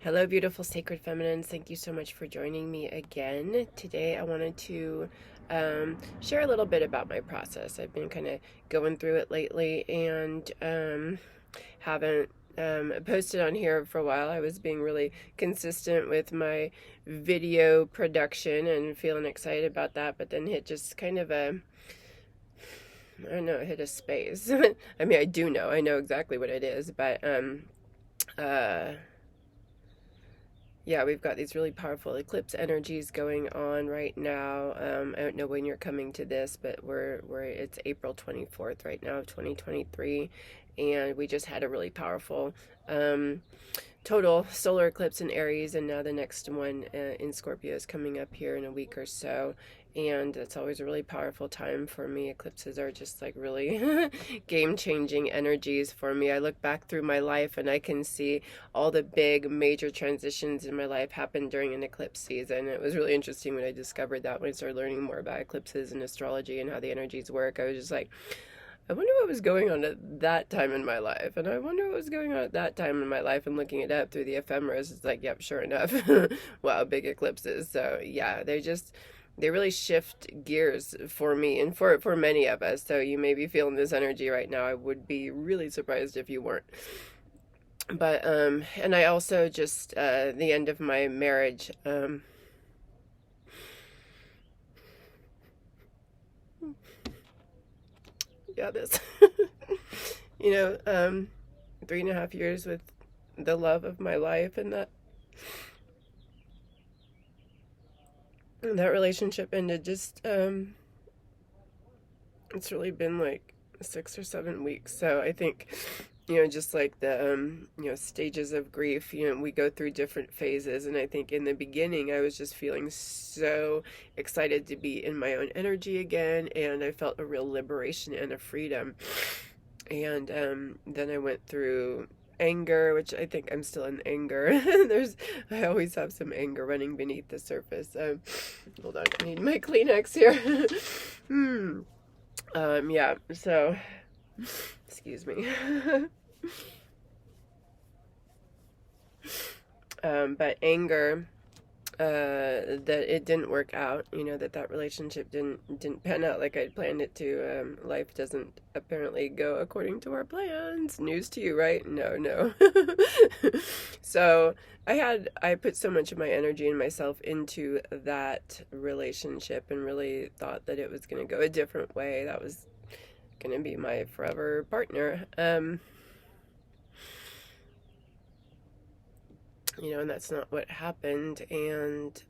Hello, beautiful sacred feminines. Thank you so much for joining me again. Today, I wanted to share a little bit about my process. I've been kind of going through it lately and haven't posted on here for a while. I was being really consistent with my video production and feeling excited about that, but then hit just kind of I don't know, it hit a space. I mean, I know exactly what it is, but uh, yeah, we've got these really powerful eclipse energies going on right now. I don't know when you're coming to this, but it's April 24th right now of 2023, and we just had a really powerful um, total solar eclipse in Aries, and now the next one in Scorpio is coming up here in a week or so. And it's always a really powerful time for me. Eclipses are just like really game changing energies for me. I look back through my life and I can see all the big major transitions in my life happen during an eclipse season. It was really interesting when I discovered that, when I started learning more about eclipses and astrology and how the energies work. I was just like, I wonder what was going on at that time in my life. And I wonder what was going on at that time in my life. And looking it up through the ephemeris, it's like, yep, sure enough. Wow, big eclipses. So yeah, they really shift gears for me and for many of us. So you may be feeling this energy right now. I would be really surprised if you weren't. But and I also just the end of my marriage, yeah, this you know, 3.5 years with the love of my life, and that relationship ended just it's really been like 6 or 7 weeks. So I think, just like the stages of grief, we go through different phases. And I think in the beginning I was just feeling so excited to be in my own energy again, and I felt a real liberation and a freedom. And then I went through anger, which I think I'm still in anger. I always have some anger running beneath the surface. Hold on, I need my Kleenex here. Yeah, so excuse me. But anger, that it didn't work out, that relationship didn't pan out like I'd planned it to. Life doesn't apparently go according to our plans. News to you, right? No. So I put so much of my energy and myself into that relationship and really thought that it was going to go a different way. That was going to be my forever partner. And that's not what happened. And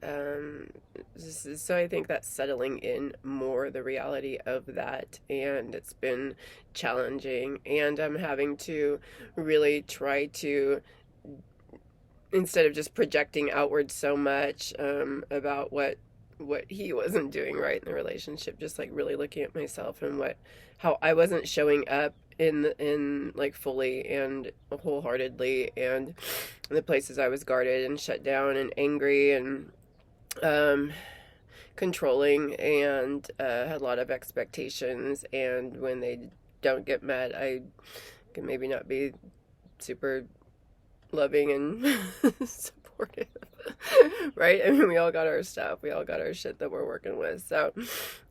so I think that's settling in more the reality of that. And it's been challenging. And I'm having to really try to, instead of just projecting outward so much about what he wasn't doing right in the relationship, just like really looking at myself and how I wasn't showing up in like fully and wholeheartedly, and the places I was guarded and shut down and angry and controlling, and had a lot of expectations, and when they don't get met, I can maybe not be super loving and supportive. Right? I mean, we all got our stuff. We all got our shit that we're working with. So,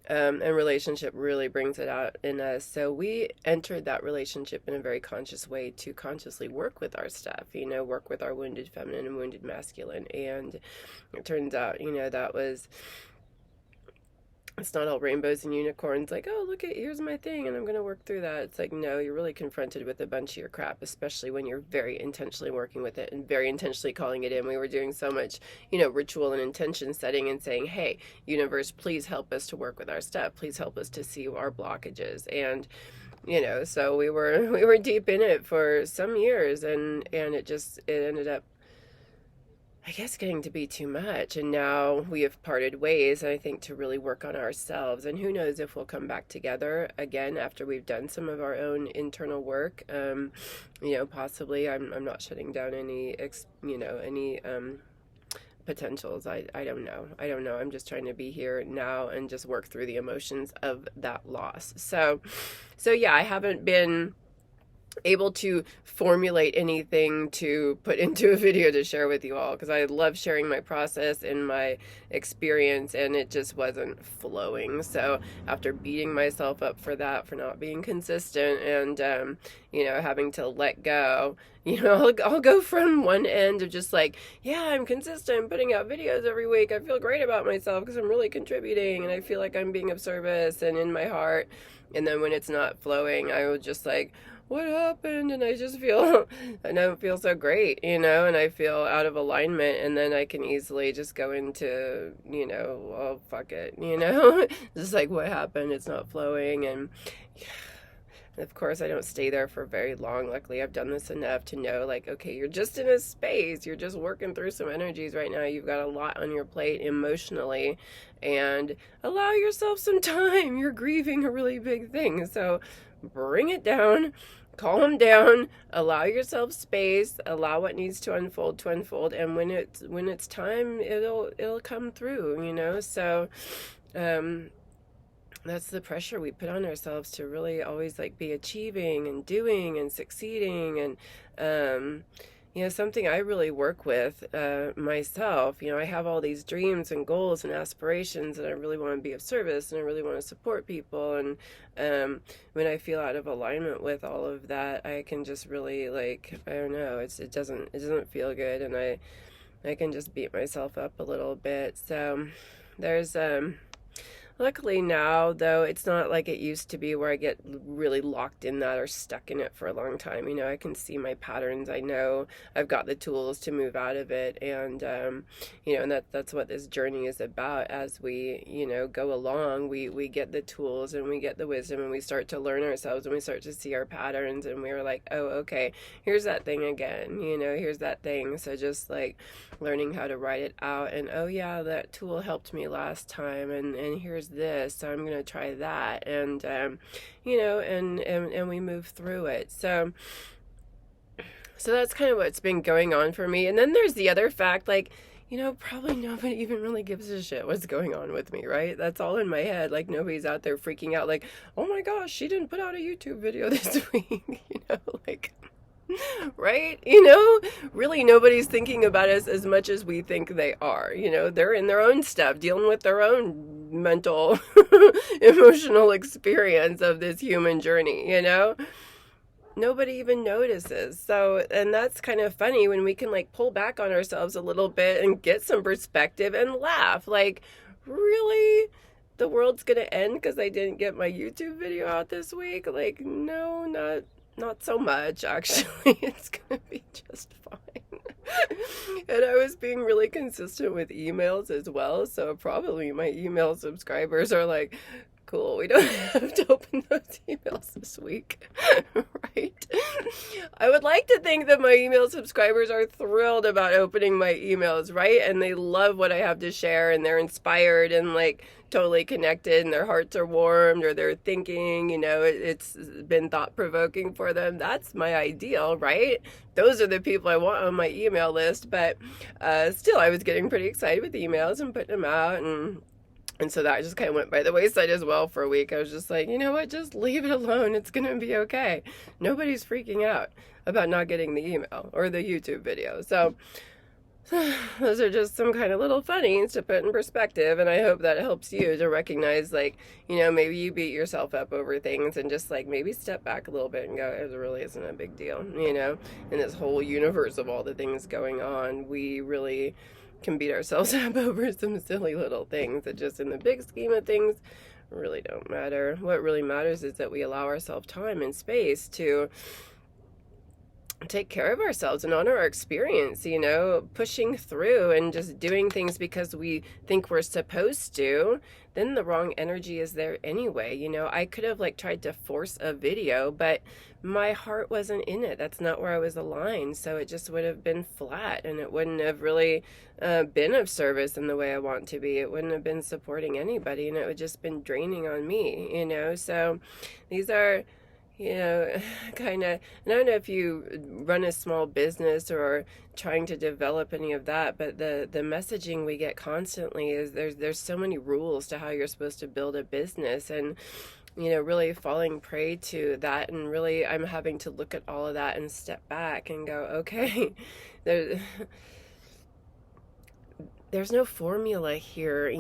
and relationship really brings it out in us. So we entered that relationship in a very conscious way to consciously work with our stuff, work with our wounded feminine and wounded masculine. And it turns out, it's not all rainbows and unicorns, like, oh, here's my thing, and I'm going to work through that. It's like, no, you're really confronted with a bunch of your crap, especially when you're very intentionally working with it and very intentionally calling it in. We were doing so much, ritual and intention setting and saying, hey, universe, please help us to work with our stuff. Please help us to see our blockages. And, so we were deep in it for some years, and it ended up, I guess, getting to be too much. And now we have parted ways, and I think to really work on ourselves. And who knows if we'll come back together again after we've done some of our own internal work. Possibly. I'm not shutting down any potentials. I don't know. I'm just trying to be here now and just work through the emotions of that loss. So yeah, I haven't been able to formulate anything to put into a video to share with you all, because I love sharing my process and my experience, and it just wasn't flowing. So after beating myself up for that, for not being consistent, and having to let go, I'll go from one end of just like, yeah, I'm consistent, putting out videos every week, I feel great about myself because I'm really contributing and I feel like I'm being of service and in my heart. And then when it's not flowing, I will just like, what happened? And I just feel, I don't feel so great, and I feel out of alignment. And then I can easily just go into, oh, fuck it, just like, what happened? It's not flowing. And of course, I don't stay there for very long. Luckily, I've done this enough to know, like, okay, you're just in a space. You're just working through some energies right now. You've got a lot on your plate emotionally, and allow yourself some time. You're grieving a really big thing. So bring it down, calm down, allow yourself space, allow what needs to unfold, and when it's time, it'll come through. So that's the pressure we put on ourselves to really always like be achieving and doing and succeeding. And something I really work with myself. I have all these dreams and goals and aspirations, and I really want to be of service, and I really want to support people. And when I feel out of alignment with all of that, I can just really, like, I don't know, it doesn't feel good, and I can just beat myself up a little bit. So there's luckily now, though, it's not like it used to be where I get really locked in that or stuck in it for a long time. I can see my patterns. I know I've got the tools to move out of it. And, and that's what this journey is about. As we, go along, we get the tools and we get the wisdom, and we start to learn ourselves, and we start to see our patterns, and we're like, oh, okay, here's that thing again, here's that thing. So just like learning how to write it out, and oh yeah, that tool helped me last time, and here's this, so I'm gonna try that, and and we move through it. So that's kind of what's been going on for me. And then there's the other fact, like, probably nobody even really gives a shit what's going on with me, right? That's all in my head. Like, nobody's out there freaking out like, oh my gosh, she didn't put out a YouTube video this week, like, right? Really nobody's thinking about us as much as we think they are. They're in their own stuff, dealing with their own mental, emotional experience of this human journey, Nobody even notices. So, and that's kind of funny when we can like pull back on ourselves a little bit and get some perspective and laugh. Like, really? The world's gonna end because I didn't get my YouTube video out this week? Like, no, not so much, actually. It's gonna be just fine. And I was being really consistent with emails as well, so probably my email subscribers are like, cool, we don't have to open those emails this week. Right? I would like to think that my email subscribers are thrilled about opening my emails, right? And they love what I have to share, and they're inspired and like totally connected, and their hearts are warmed, or they're thinking, it's been thought-provoking for them. That's my ideal, right? Those are the people I want on my email list. But still, I was getting pretty excited with emails and putting them out, and so that just kind of went by the wayside as well for a week. I was just like, you know what, just leave it alone. It's going to be okay. Nobody's freaking out about not getting the email or the YouTube video. So those are just some kind of little funnies to put in perspective. And I hope that helps you to recognize, like, maybe you beat yourself up over things, and just like maybe step back a little bit and go, it really isn't a big deal, in this whole universe of all the things going on. We really can beat ourselves up over some silly little things that just in the big scheme of things really don't matter. What really matters is that we allow ourselves time and space to take care of ourselves and honor our experience, pushing through and just doing things because we think we're supposed to. Then the wrong energy is there anyway. I could have like tried to force a video, but my heart wasn't in it. That's not where I was aligned. So it just would have been flat, and it wouldn't have really been of service in the way I want to be. It wouldn't have been supporting anybody, and it would just been draining on me, So these are, kind of, and I don't know if you run a small business or trying to develop any of that, but the messaging we get constantly is there's so many rules to how you're supposed to build a business. And really falling prey to that, and really I'm having to look at all of that and step back and go, okay, there, there's no formula here,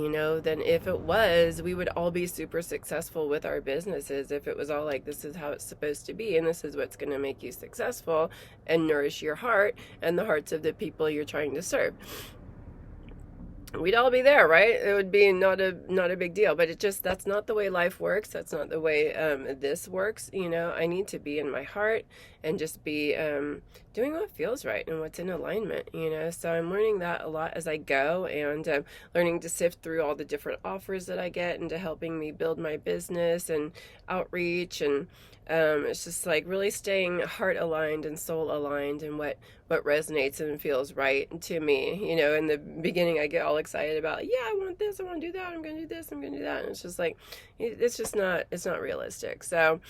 then if it was, we would all be super successful with our businesses if it was all like, this is how it's supposed to be, and this is what's going to make you successful and nourish your heart and the hearts of the people you're trying to serve. We'd all be there, right? It would be not a big deal, but that's not the way life works. That's not the way this works. I need to be in my heart and just be doing what feels right and what's in alignment. So I'm learning that a lot as I go, and learning to sift through all the different offers that I get into helping me build my business and outreach, and it's just like really staying heart aligned and soul aligned, and what resonates and feels right to me. In the beginning I get all excited about, yeah, I want this, I want to do that, I'm going to do this, I'm going to do that. And it's just like, it's not realistic. So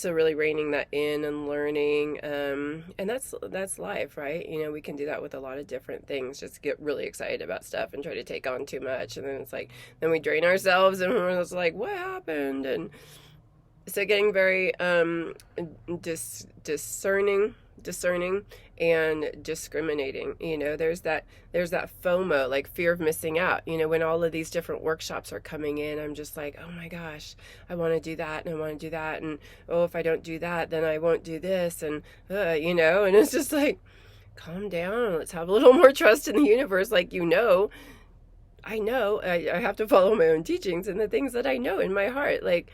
really reining that in and learning, and that's life, right? We can do that with a lot of different things, just get really excited about stuff and try to take on too much, and then it's like, then we drain ourselves, and we're just like, what happened? And so getting very discerning and discriminating. There's that FOMO, like fear of missing out. When all of these different workshops are coming in, I'm just like, oh my gosh, I want to do that, and I want to do that, and oh, if I don't do that, then I won't do this, and and it's just like, calm down, let's have a little more trust in the universe. Like, I know I have to follow my own teachings and the things that I know in my heart. Like,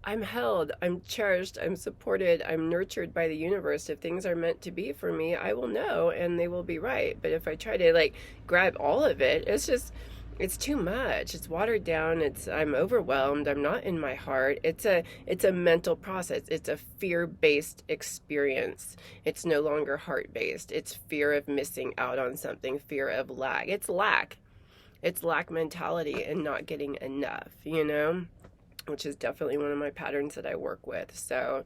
I'm held, I'm cherished, I'm supported, I'm nurtured by the universe. If things are meant to be for me, I will know, and they will be right. But if I try to like grab all of it, it's too much. It's watered down. I'm overwhelmed. I'm not in my heart. It's a mental process. It's a fear-based experience. It's no longer heart-based. It's fear of missing out on something, fear of lack. It's lack. It's lack mentality and not getting enough, which is definitely one of my patterns that I work with. So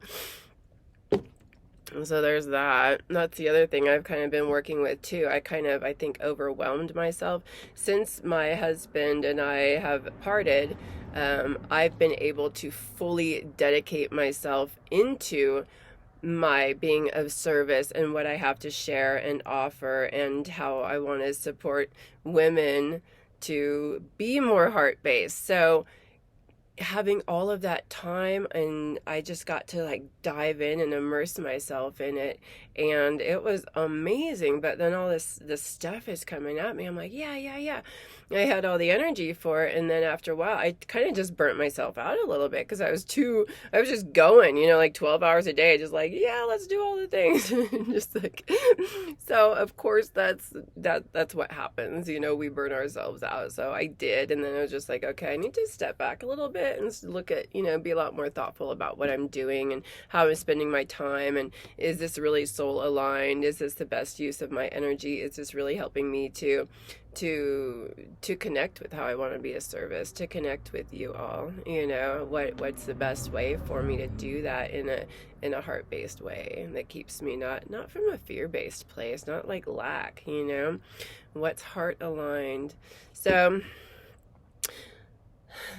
there's that. That's the other thing I've kind of been working with too. I think overwhelmed myself. Since my husband and I have parted, I've been able to fully dedicate myself into my being of service and what I have to share and offer, and how I want to support women to be more heart-based. So having all of that time, and I just got to like dive in and immerse myself in it, and it was amazing. But then all this stuff is coming at me. I'm like, yeah, I had all the energy for it, and then after a while I kind of just burnt myself out a little bit, because I was just going, like 12 hours a day, just like, yeah, let's do all the things. Just like, so of course that's what happens, we burn ourselves out. So I did, and then I was just like, okay, I need to step back a little bit and look at, be a lot more thoughtful about what I'm doing and how I'm spending my time, and is this really soul aligned? Is this the best use of my energy? Is this really helping me to connect with how I want to be of service, to connect with you all? What's the best way for me to do that in a heart-based way that keeps me not from a fear-based place, not like lack, what's heart aligned. So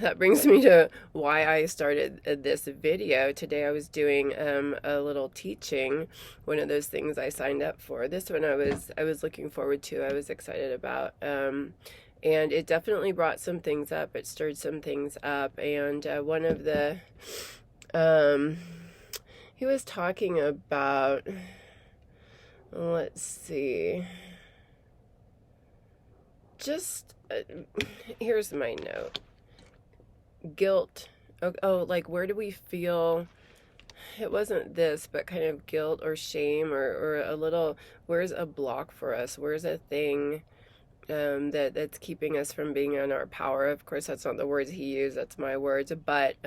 that brings me to why I started this video. Today I was doing a little teaching, one of those things I signed up for. This one I was looking forward to, I was excited about, and it definitely brought some things up, it stirred some things up, and one of the, he was talking about, let's see, just, here's my note. Guilt. Oh, like, where do we feel, it wasn't this, but kind of guilt or shame, or a little, where's a block for us? Where's a thing that's keeping us from being in our power? Of course, that's not the words he used, that's my words, but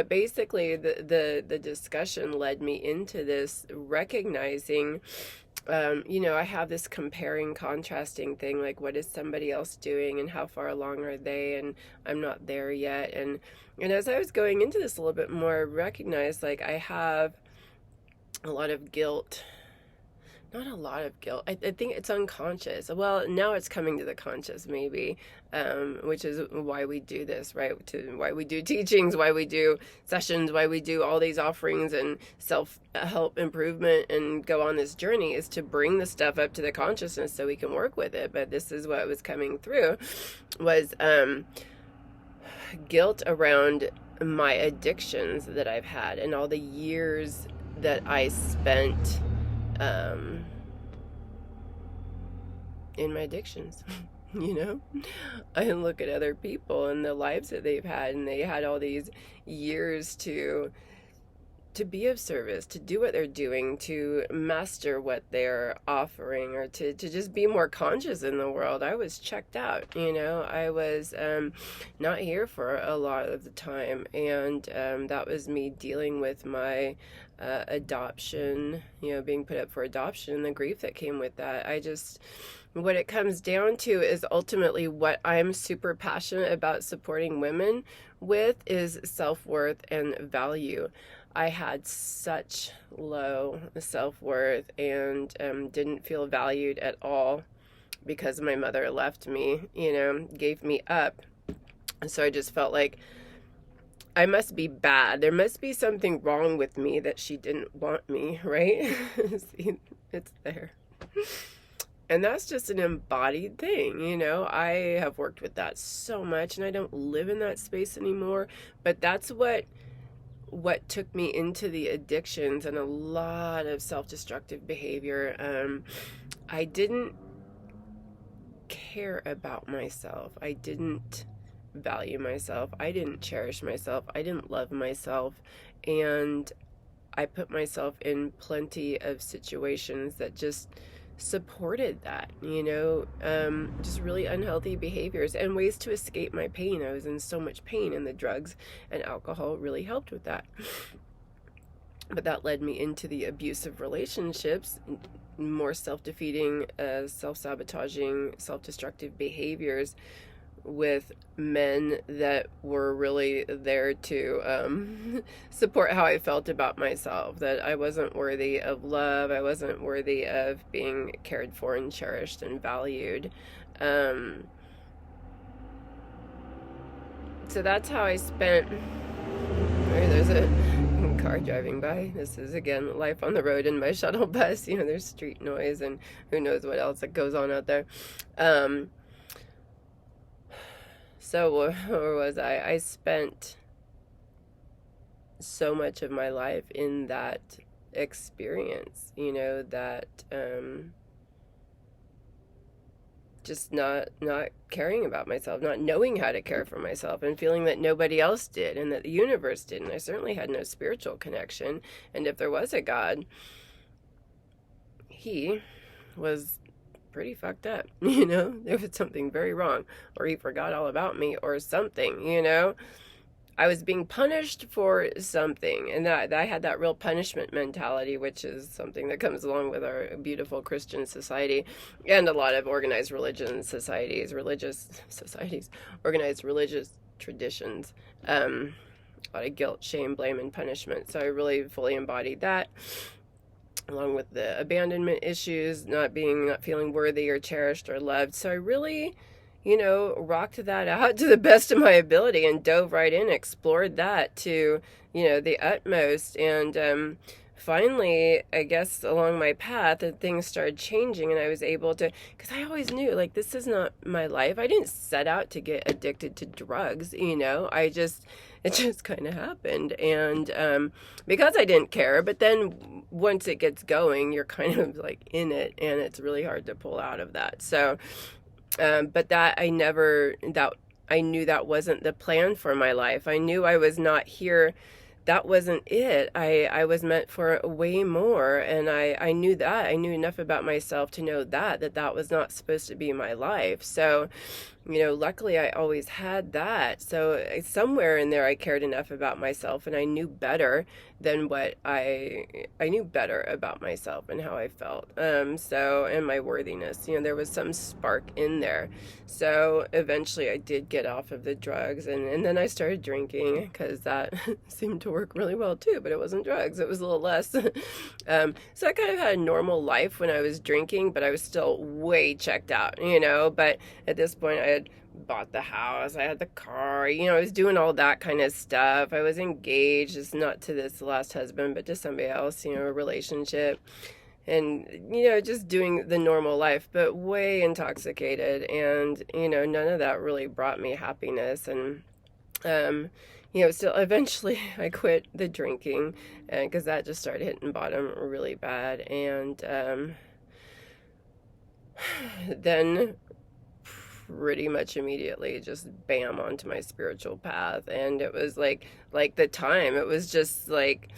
basically the discussion led me into this, recognizing, I have this comparing, contrasting thing, like, what is somebody else doing and how far along are they, and I'm not there yet. And as I was going into this a little bit more, I recognized, like, I have a lot of guilt, not a lot of guilt. I think it's unconscious. Well, now it's coming to the conscious, maybe, which is why we do this, right? Why we do teachings, why we do sessions, why we do all these offerings and self-help improvement and go on this journey, is to bring the stuff up to the consciousness so we can work with it. But this is what was coming through, was guilt around my addictions that I've had and all the years that I spent in my addictions. You know, I look at other people and the lives that they've had, and they had all these years to be of service, to do what they're doing, to master what they're offering, or to just be more conscious in the world. I was checked out, you know. I was not here for a lot of the time, and that was me dealing with my adoption, you know, being put up for adoption, and the grief that came with that. What it comes down to is ultimately what I'm super passionate about supporting women with is self-worth and value. I had such low self-worth and didn't feel valued at all because my mother left me, you know, gave me up. And so I just felt like I must be bad. There must be something wrong with me that she didn't want me, right? See, it's there. And that's just an embodied thing, you know. I have worked with that so much, and I don't live in that space anymore. But that's what took me into the addictions and a lot of self-destructive behavior. I didn't care about myself. I didn't value myself. I didn't cherish myself. I didn't love myself. And I put myself in plenty of situations that just supported that, you know, just really unhealthy behaviors and ways to escape my pain. I was in so much pain, and the drugs and alcohol really helped with that. But that led me into the abusive relationships, more self-defeating, self-sabotaging, self-destructive behaviors with men that were really there to support how I felt about myself, that I wasn't worthy of love, I wasn't worthy of being cared for and cherished and valued. So that's how I spent. There's a car driving by. This is, again, life on the road in my shuttle bus. You know, there's street noise and who knows what else that goes on out there. So where was I? I spent so much of my life in that experience, you know, that just not caring about myself, not knowing how to care for myself, and feeling that nobody else did and that the universe didn't. I certainly had no spiritual connection, and if there was a God, he was pretty fucked up, you know. There was something very wrong, or he forgot all about me or something, you know. I was being punished for something, and that I had that real punishment mentality, which is something that comes along with our beautiful Christian society and a lot of organized religious societies, organized religious traditions. A lot of guilt, shame, blame, and punishment. So I really fully embodied that, along with the abandonment issues, not feeling worthy or cherished or loved. So I really, you know, rocked that out to the best of my ability and dove right in, explored that to, you know, the utmost. And finally, I guess along my path, things started changing, and I was able to, because I always knew, like, this is not my life. I didn't set out to get addicted to drugs, you know. It just kind of happened. And because I didn't care, but then once it gets going, you're kind of like in it, and it's really hard to pull out of that. So, but I knew that wasn't the plan for my life. I knew I was not here. That wasn't it. I was meant for way more, and I knew that. I knew enough about myself to know that was not supposed to be my life. So, you know, luckily I always had that. So somewhere in there I cared enough about myself, and I knew better than what I knew better about myself and how I felt. And my worthiness, there was some spark in there. So eventually I did get off of the drugs, and then I started drinking because that seemed to work really well too, but it wasn't drugs. It was a little less. So I kind of had a normal life when I was drinking, but I was still way checked out, but at this point I had bought the house, I had the car, I was doing all that kind of stuff. I was engaged, just not to this last husband, but to somebody else, a relationship. And, just doing the normal life, but way intoxicated. And, none of that really brought me happiness. And, still eventually I quit the drinking because that just started hitting bottom really bad. And then pretty much immediately just bam onto my spiritual path. And it was like the time, it was just like,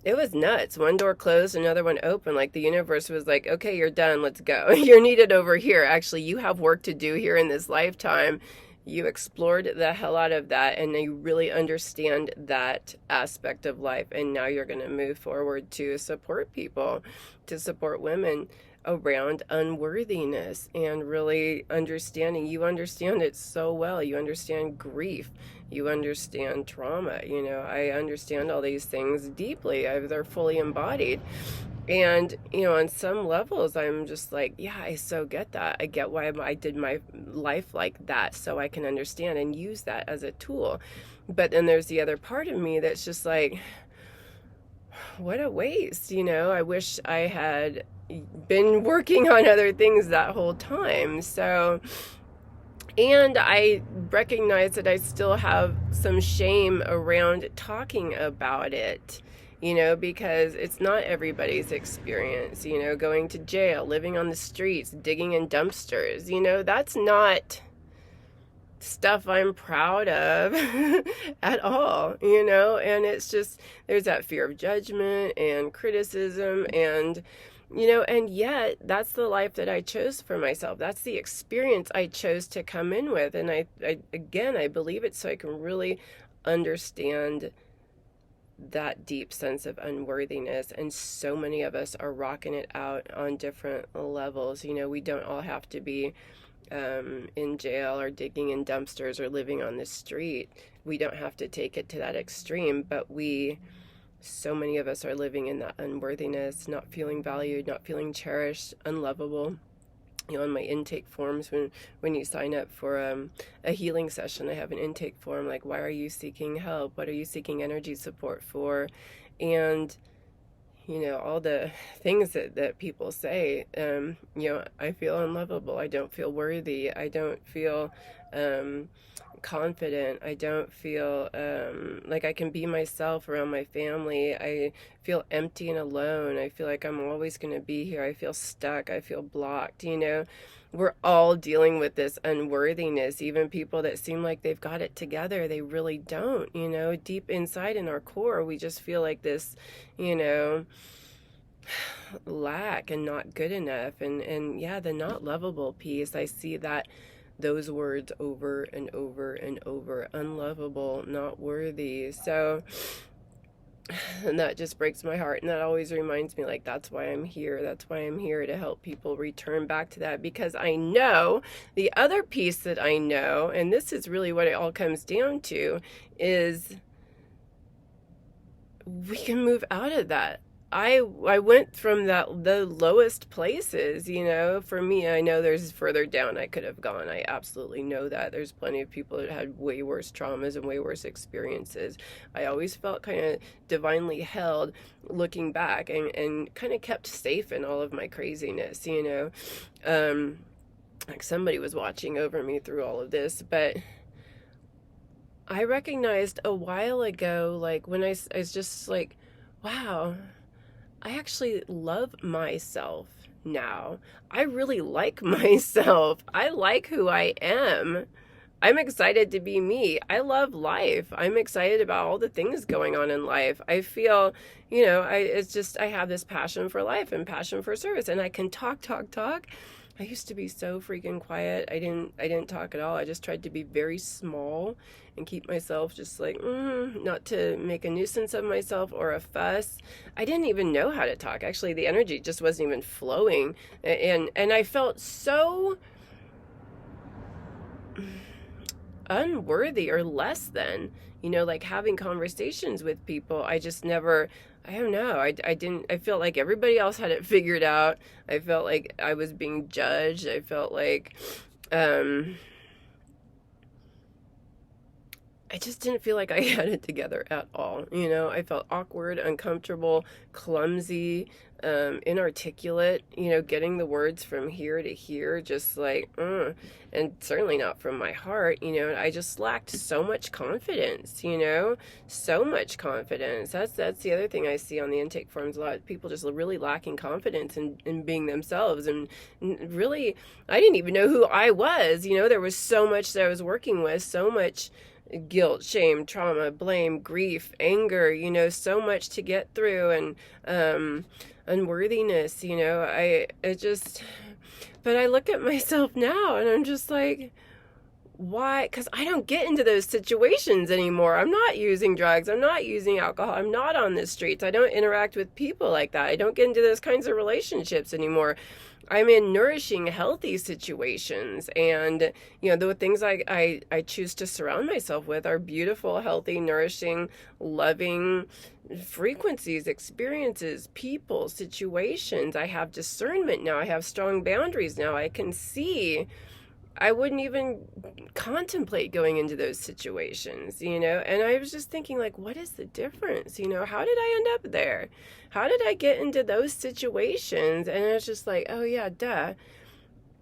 it was nuts. One door closed, another one open. Like the universe was like, okay, you're done, let's go. You're needed over here. Actually, you have work to do here in this lifetime. You explored the hell out of that, and you really understand that aspect of life. And now you're going to move forward to support people, to support women around unworthiness and really understanding. You understand it so well. You understand grief. You understand trauma. I understand all these things deeply. They're fully embodied. And, on some levels, I'm just like, yeah, I so get that. I get why I did my life like that, so I can understand and use that as a tool. But then there's the other part of me that's just like, what a waste. I wish I had been working on other things that whole time. So, and I recognize that I still have some shame around talking about it, because it's not everybody's experience, going to jail, living on the streets, digging in dumpsters, that's not stuff I'm proud of at all, and it's just, there's that fear of judgment and criticism and, and yet that's the life that I chose for myself. That's the experience I chose to come in with. And I believe it so I can really understand that deep sense of unworthiness. And so many of us are rocking it out on different levels. We don't all have to be in jail or digging in dumpsters or living on the street. We don't have to take it to that extreme, but so many of us are living in that unworthiness, not feeling valued, not feeling cherished, unlovable. On my intake forms, when you sign up for a healing session, I have an intake form like, why are you seeking help? What are you seeking energy support for? And, all the things that people say, I feel unlovable. I don't feel worthy. I don't feel confident. I don't feel like I can be myself around my family. I feel empty and alone. I feel like I'm always going to be here. I feel stuck. I feel blocked. We're all dealing with this unworthiness. Even people that seem like they've got it together, they really don't. Deep inside in our core, we just feel like this, lack and not good enough. And yeah, the not lovable piece, I see those words over and over and over. Unlovable, not worthy. So, and that just breaks my heart. And that always reminds me, like, that's why I'm here. That's why I'm here, to help people return back to that. Because I know the other piece that I know, and this is really what it all comes down to, is we can move out of that. I went from the lowest places, for me. I know there's further down I could have gone. I absolutely know that. There's plenty of people that had way worse traumas and way worse experiences. I always felt kind of divinely held looking back, and kind of kept safe in all of my craziness, like somebody was watching over me through all of this. But I recognized a while ago, like when I was just like, wow, I actually love myself now. I really like myself. I like who I am. I'm excited to be me. I love life. I'm excited about all the things going on in life. I feel, it's just, I have this passion for life and passion for service, and I can talk, talk, talk. I used to be so freaking quiet. I didn't talk at all. I just tried to be very small and keep myself just like, not to make a nuisance of myself or a fuss. I didn't even know how to talk. Actually, the energy just wasn't even flowing. And I felt so unworthy or less than, like having conversations with people. I just never, I don't know, I didn't, I felt like everybody else had it figured out. I felt like I was being judged. I felt like I just didn't feel like I had it together at all. I felt awkward, uncomfortable, clumsy, inarticulate, getting the words from here to here, just like, and certainly not from my heart. I just lacked so much confidence, so much confidence. That's the other thing I see on the intake forms. A lot of people just really lacking confidence in being themselves. And really, I didn't even know who I was. There was so much that I was working with, so much guilt, shame, trauma, blame, grief, anger, so much to get through, and unworthiness, but I look at myself now and I'm just like, why? Because I don't get into those situations anymore. I'm not using drugs. I'm not using alcohol. I'm not on the streets. I don't interact with people like that. I don't get into those kinds of relationships anymore. I'm in nourishing, healthy situations. And, the things I choose to surround myself with are beautiful, healthy, nourishing, loving frequencies, experiences, people, situations. I have discernment now. I have strong boundaries now. I can see. I wouldn't even contemplate going into those situations, and I was just thinking, like, what is the difference? How did I end up there? How did I get into those situations? And it's just like, oh yeah, duh.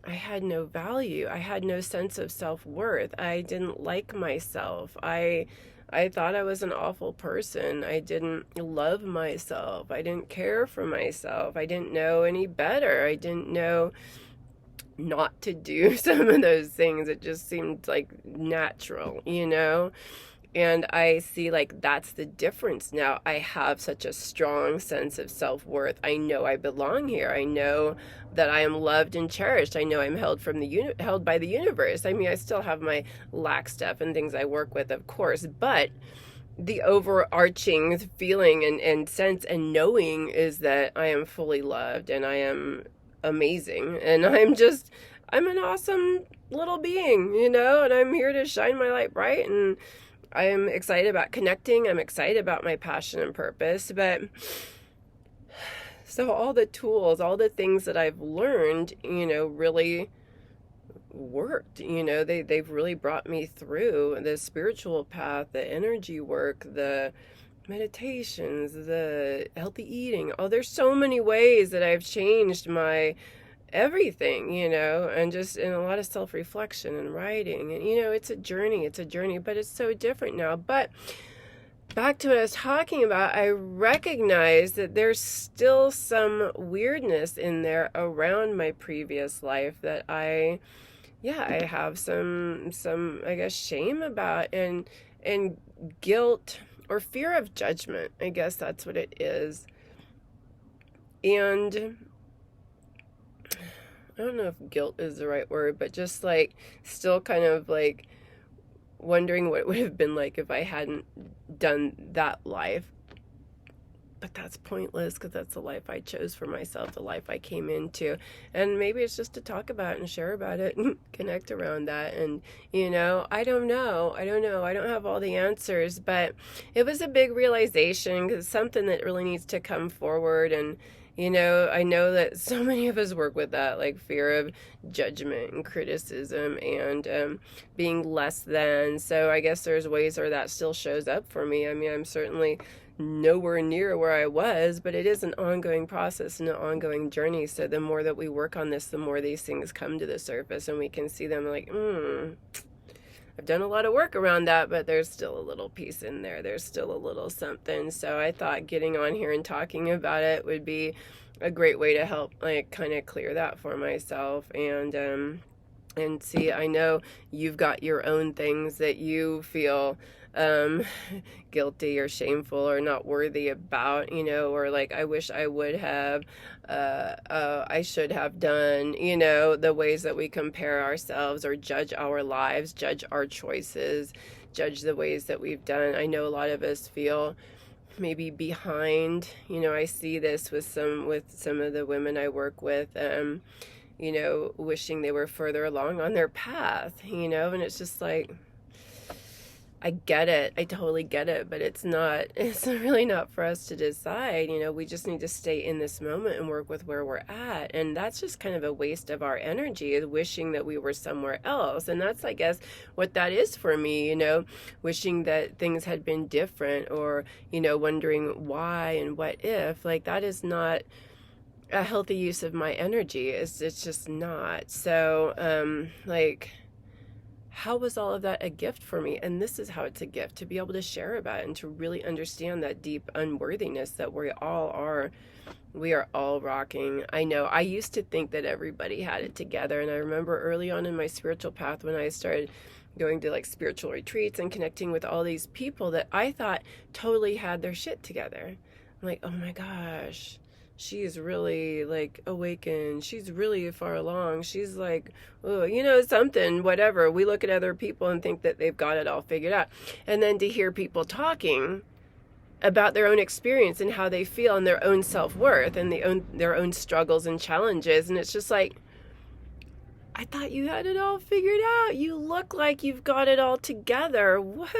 I had no value. I had no sense of self-worth. I didn't like myself. I thought I was an awful person. I didn't love myself. I didn't care for myself. I didn't know any better. I didn't know not to do some of those things. It just seemed like natural, and I see, like, that's the difference now. I have such a strong sense of self-worth. I know I belong here. I know that I am loved and cherished. I know I'm held held by the universe. I mean, I still have my lack stuff and things I work with, of course, but the overarching feeling and sense and knowing is that I am fully loved and I am amazing, and I'm an awesome little being, and I'm here to shine my light bright, and I'm excited about connecting. I'm excited about my passion and purpose. But so all the tools, all the things that I've learned, really worked. They've really brought me through the spiritual path, the energy work, the meditations, the healthy eating. Oh, there's so many ways that I've changed my everything, and just in a lot of self-reflection and writing. And, it's a journey, but it's so different now. But back to what I was talking about, I recognize that there's still some weirdness in there around my previous life that I have some, I guess, shame about, and guilt or fear of judgment. I guess that's what it is. And I don't know if guilt is the right word, but just like still kind of like wondering what it would have been like if I hadn't done that life. But that's pointless, because that's the life I chose for myself, the life I came into. And maybe it's just to talk about it and share about it and connect around that. And, I don't know. I don't have all the answers, but it was a big realization, because it's something that really needs to come forward. And, I know that so many of us work with that, like fear of judgment and criticism and being less than. So I guess there's ways where that still shows up for me. I mean, I'm certainly nowhere near where I was, but it is an ongoing process and an ongoing journey. So the more that we work on this, the more these things come to the surface and we can see them like, I've done a lot of work around that, but there's still a little piece in there. There's still a little something. So I thought getting on here and talking about it would be a great way to help, like, kind of clear that for myself. And And see, I know you've got your own things that you feel um, guilty or shameful or not worthy about, or like, I wish I would have, I should have done, the ways that we compare ourselves or judge our lives, judge our choices, judge the ways that we've done. I know a lot of us feel maybe behind. I see this with some of the women I work with, wishing they were further along on their path, and it's just like, I get it. I totally get it, but it's really not for us to decide. We just need to stay in this moment and work with where we're at. And that's just kind of a waste of our energy, is wishing that we were somewhere else. And that's, I guess, what that is for me, wishing that things had been different, or, wondering why and what if. Like, that is not a healthy use of my energy. It's just not. So, how was all of that a gift for me? And this is how it's a gift, to be able to share about it and to really understand that deep unworthiness that we all are. We are all rocking. I know I used to think that everybody had it together. And I remember early on in my spiritual path, when I started going to like spiritual retreats and connecting with all these people that I thought totally had their shit together. I'm like, oh my gosh, she's really like awakened. She's really far along. She's like, oh, something, whatever. We look at other people and think that they've got it all figured out. And then to hear people talking about their own experience and how they feel and their own self-worth and their own struggles and challenges. And it's just like, I thought you had it all figured out. You look like you've got it all together. What?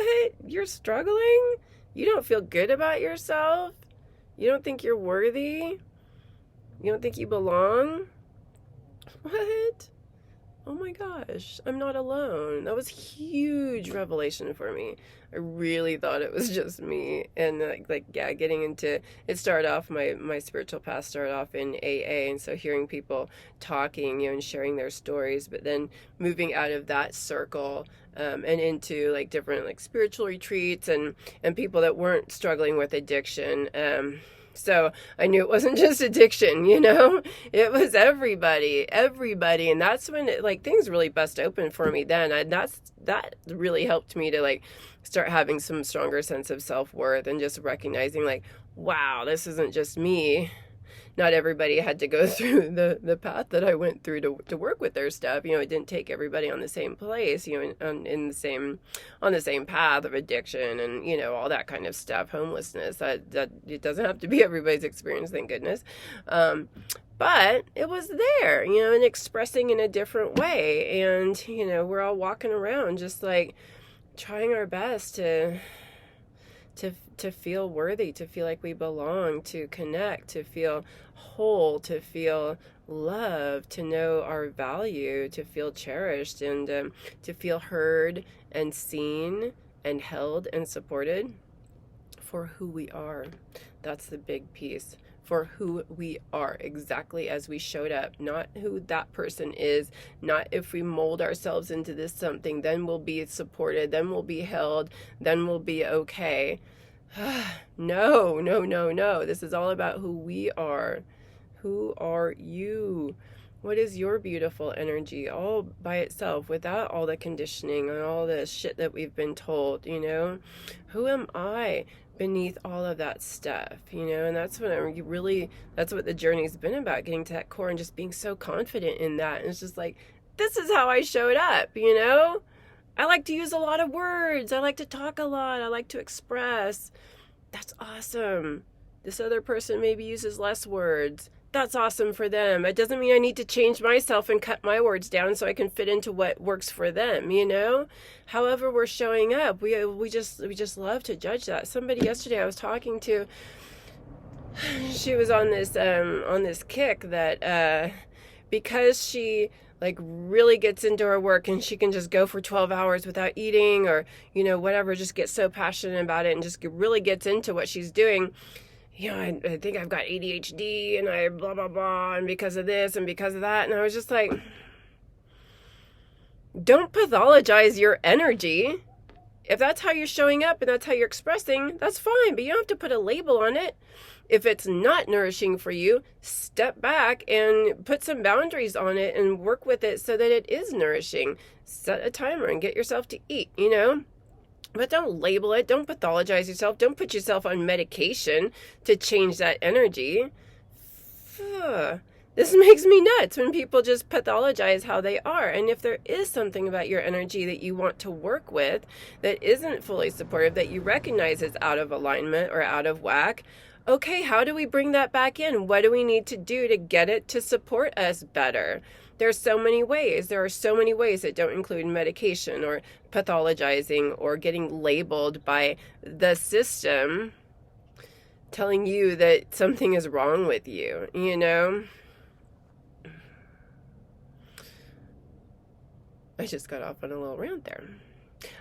You're struggling? You don't feel good about yourself? You don't think you're worthy? You don't think you belong? What? Oh my gosh, I'm not alone. That was huge revelation for me. I really thought it was just me. And getting into it, started off, my spiritual path started off in AA, and so hearing people talking, and sharing their stories, but then moving out of that circle and into like different like spiritual retreats and people that weren't struggling with addiction. So I knew it wasn't just addiction, it was everybody. And that's when things really bust open for me then. That really helped me to like start having some stronger sense of self-worth and just recognizing like, wow, this isn't just me. Not everybody had to go through the path that I went through to work with their stuff. It didn't take everybody on the same place, on the same path of addiction and, all that kind of stuff, homelessness. That it doesn't have to be everybody's experience, thank goodness. But it was there, and expressing in a different way. And, we're all walking around just like trying our best to feel worthy, to feel like we belong, to connect, to feel whole, to feel loved, to know our value, to feel cherished, and to feel heard and seen and held and supported for who we are. That's the big piece. For who we are, exactly as we showed up, not who that person is, not if we mold ourselves into this something, then we'll be supported, then we'll be held, then we'll be okay. No. This is all about who we are. Who are you? What is your beautiful energy all by itself, without all the conditioning and all the shit that we've been told, Who am I beneath all of that stuff, And that's what that's what the journey's been about, getting to that core and just being so confident in that. And it's just like, this is how I showed up, I like to use a lot of words. I like to talk a lot. I like to express. That's awesome. This other person maybe uses less words. That's awesome for them. It doesn't mean I need to change myself and cut my words down so I can fit into what works for them, However we're showing up, we just love to judge that. Somebody yesterday I was talking to, she was on this kick that because she really gets into her work and she can just go for 12 hours without eating or, whatever, just gets so passionate about it and just really gets into what she's doing. I think I've got ADHD and I blah, blah, blah, and because of this and because of that. And I was just like, don't pathologize your energy. If that's how you're showing up and that's how you're expressing, that's fine, but you don't have to put a label on it. If it's not nourishing for you, step back and put some boundaries on it and work with it so that it is nourishing. Set a timer and get yourself to eat, But don't label it. Don't pathologize yourself. Don't put yourself on medication to change that energy. This makes me nuts when people just pathologize how they are. And if there is something about your energy that you want to work with that isn't fully supportive, that you recognize is out of alignment or out of whack, okay, how do we bring that back in? What do we need to do to get it to support us better? There's so many ways. There are so many ways that don't include medication or pathologizing or getting labeled by the system telling you that something is wrong with you, I just got off on a little rant there.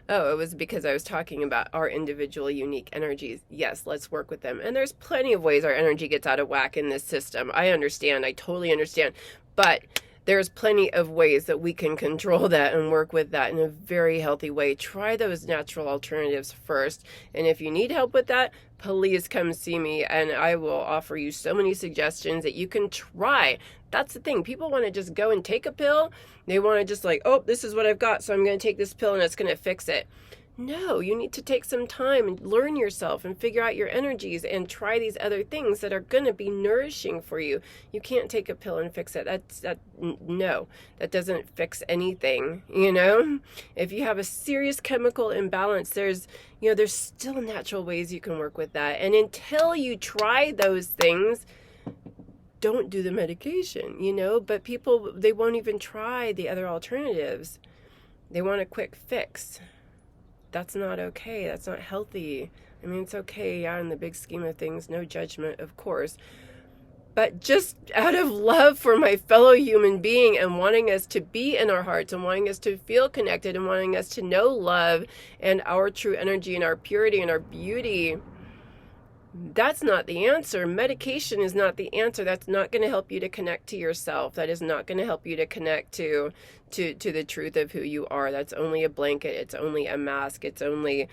Oh, it was because I was talking about our individual unique energies. Yes, let's work with them. And there's plenty of ways our energy gets out of whack in this system. I understand. I totally understand. But there's plenty of ways that we can control that and work with that in a very healthy way. Try those natural alternatives first. And if you need help with that, please come see me and I will offer you so many suggestions that you can try. That's the thing. People want to just go and take a pill. They want to just oh, this is what I've got, so I'm going to take this pill and it's going to fix it. No, you need to take some time and learn yourself and figure out your energies and try these other things that are going to be nourishing for you. You can't take a pill and fix it. No, that doesn't fix anything, If you have a serious chemical imbalance, there's still natural ways you can work with that. And until you try those things, don't do the medication, but people, they won't even try the other alternatives. They want a quick fix. That's not okay. That's not healthy. I mean, it's okay, in the big scheme of things, no judgment, of course. But just out of love for my fellow human being and wanting us to be in our hearts and wanting us to feel connected and wanting us to know love and our true energy and our purity and our beauty, that's not the answer. Medication is not the answer. That's not going to help you to connect to yourself. That is not going to help you to connect to the truth of who you are. That's only a blanket. It's only a mask. And maybe,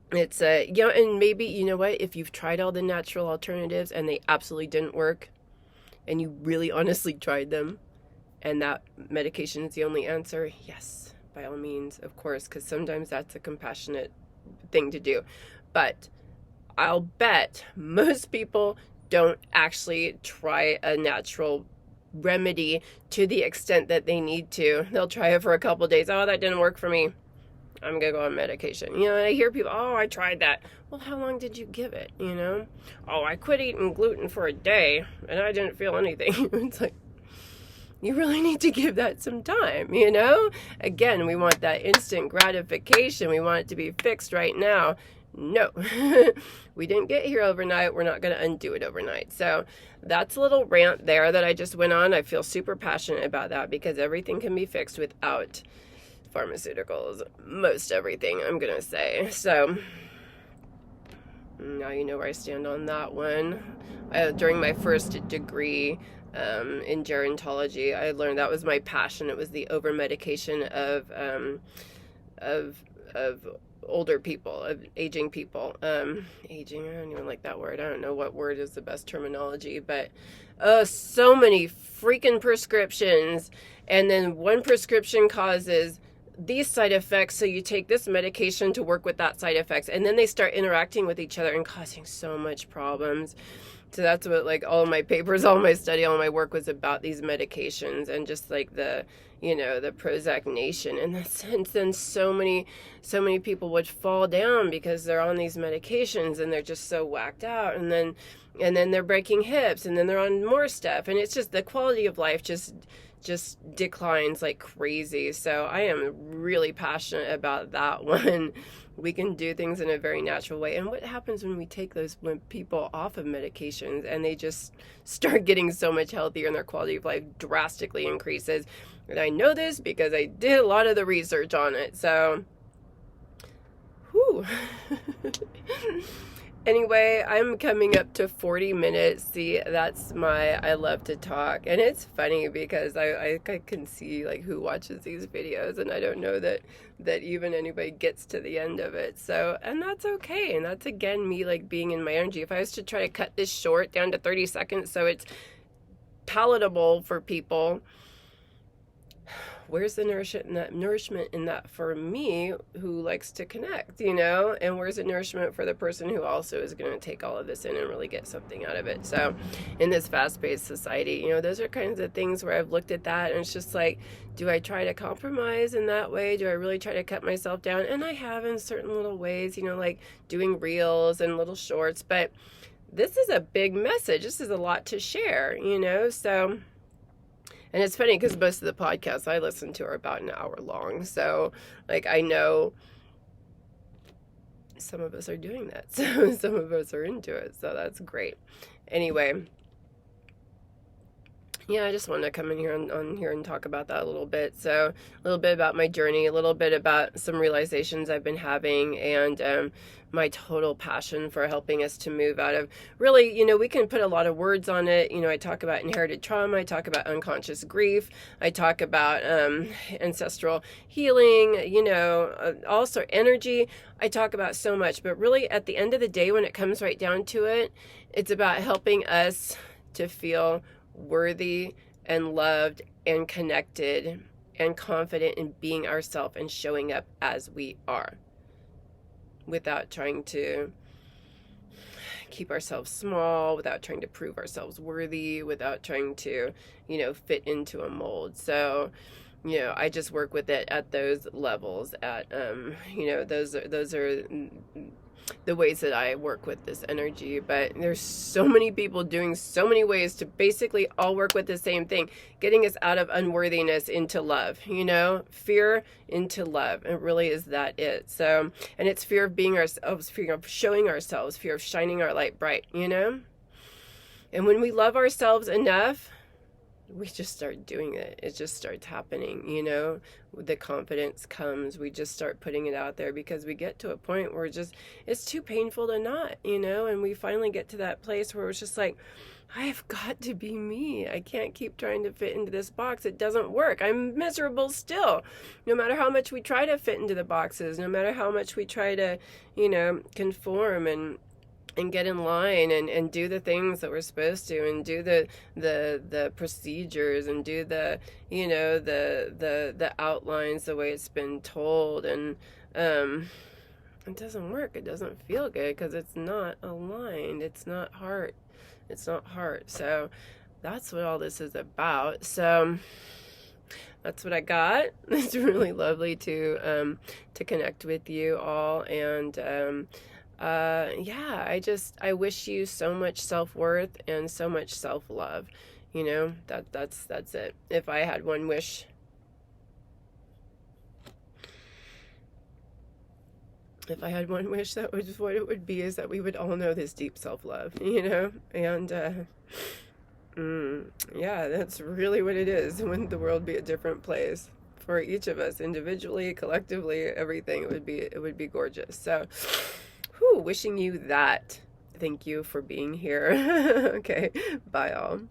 if you've tried all the natural alternatives and they absolutely didn't work and you really honestly tried them and that medication is the only answer, yes, by all means, of course, because sometimes that's a compassionate thing to do. But I'll bet most people don't actually try a natural remedy to the extent that they need to. They'll try it for a couple of days. Oh, that didn't work for me. I'm going to go on medication. I hear people, oh, I tried that. Well, how long did you give it, Oh, I quit eating gluten for a day and I didn't feel anything. It's like, you really need to give that some time, Again, we want that instant gratification. We want it to be fixed right now. No, we didn't get here overnight. We're not going to undo it overnight. So that's a little rant there that I just went on. I feel super passionate about that because everything can be fixed without pharmaceuticals. Most everything, I'm going to say. So now you know where I stand on that one. During my first degree in gerontology, I learned that was my passion. It was the over-medication of older people, of aging people. Aging, I don't even like that word. I don't know what word is the best terminology, but so many freaking prescriptions. And then one prescription causes these side effects, so you take this medication to work with that side effects. And then they start interacting with each other and causing so much problems. So that's what all my papers, all my study, all my work was about, these medications and just the Prozac nation. And then so many people would fall down because they're on these medications and they're just so whacked out. And then they're breaking hips and then they're on more stuff. And it's just the quality of life just declines like crazy. So I am really passionate about that one. We can do things in a very natural way. And what happens when people off of medications and they just start getting so much healthier and their quality of life drastically increases? And I know this because I did a lot of the research on it. So, whew. Anyway, I'm coming up to 40 minutes. See, that's I love to talk. And it's funny because I can see like who watches these videos, and I don't know that even anybody gets to the end of it. So, and that's okay. And that's again me like being in my energy. If I was to try to cut this short down to 30 seconds so it's palatable for people, where's the nourishment in that for me who likes to connect, and where's the nourishment for the person who also is going to take all of this in and really get something out of it? So in this fast-paced society, those are kinds of things where I've looked at that, and it's just like, do I try to compromise in that way? Do I really try to cut myself down? And I have in certain little ways, like doing reels and little shorts, but this is a big message. This is a lot to share, so. And it's funny because most of the podcasts I listen to are about an hour long. So, like, I know some of us are doing that. So, some of us are into it. So, that's great. Anyway, yeah, I just wanted to come in here on here and talk about that a little bit. So, a little bit about my journey, a little bit about some realizations I've been having, and my total passion for helping us to move out of really, we can put a lot of words on it. I talk about inherited trauma, I talk about unconscious grief, I talk about ancestral healing, also energy. I talk about so much, but really at the end of the day, when it comes right down to it, it's about helping us to feel worthy and loved and connected and confident in being ourselves and showing up as we are, without trying to keep ourselves small, without trying to prove ourselves worthy, without trying to, fit into a mold. So, I just work with it at those levels, at those are the ways that I work with this energy. But there's so many people doing so many ways to basically all work with the same thing, getting us out of unworthiness into love, fear into love. It really is that it. So, and it's fear of being ourselves, fear of showing ourselves, fear of shining our light bright, and when we love ourselves enough, we just start doing it. It just starts happening, the confidence comes. We just start putting it out there because we get to a point where it's too painful to not, and we finally get to that place where it's just like, I've got to be me. I can't keep trying to fit into this box. It doesn't work. I'm miserable still. No matter how much we try to fit into the boxes, no matter how much we try to, conform and get in line and do the things that we're supposed to, and do the procedures, and do the the outlines the way it's been told, and it doesn't work. It doesn't feel good because it's not aligned. It's not heart. So that's what all this is about. So that's what I got. It's really lovely to connect with you all, and I wish you so much self-worth and so much self-love. That's it. If I had one wish, that was what it would be, is that we would all know this deep self-love, and that's really what it is. Wouldn't the world be a different place for each of us, individually, collectively, everything? It would be gorgeous. So, wishing you that. Thank you for being here. Okay, bye all.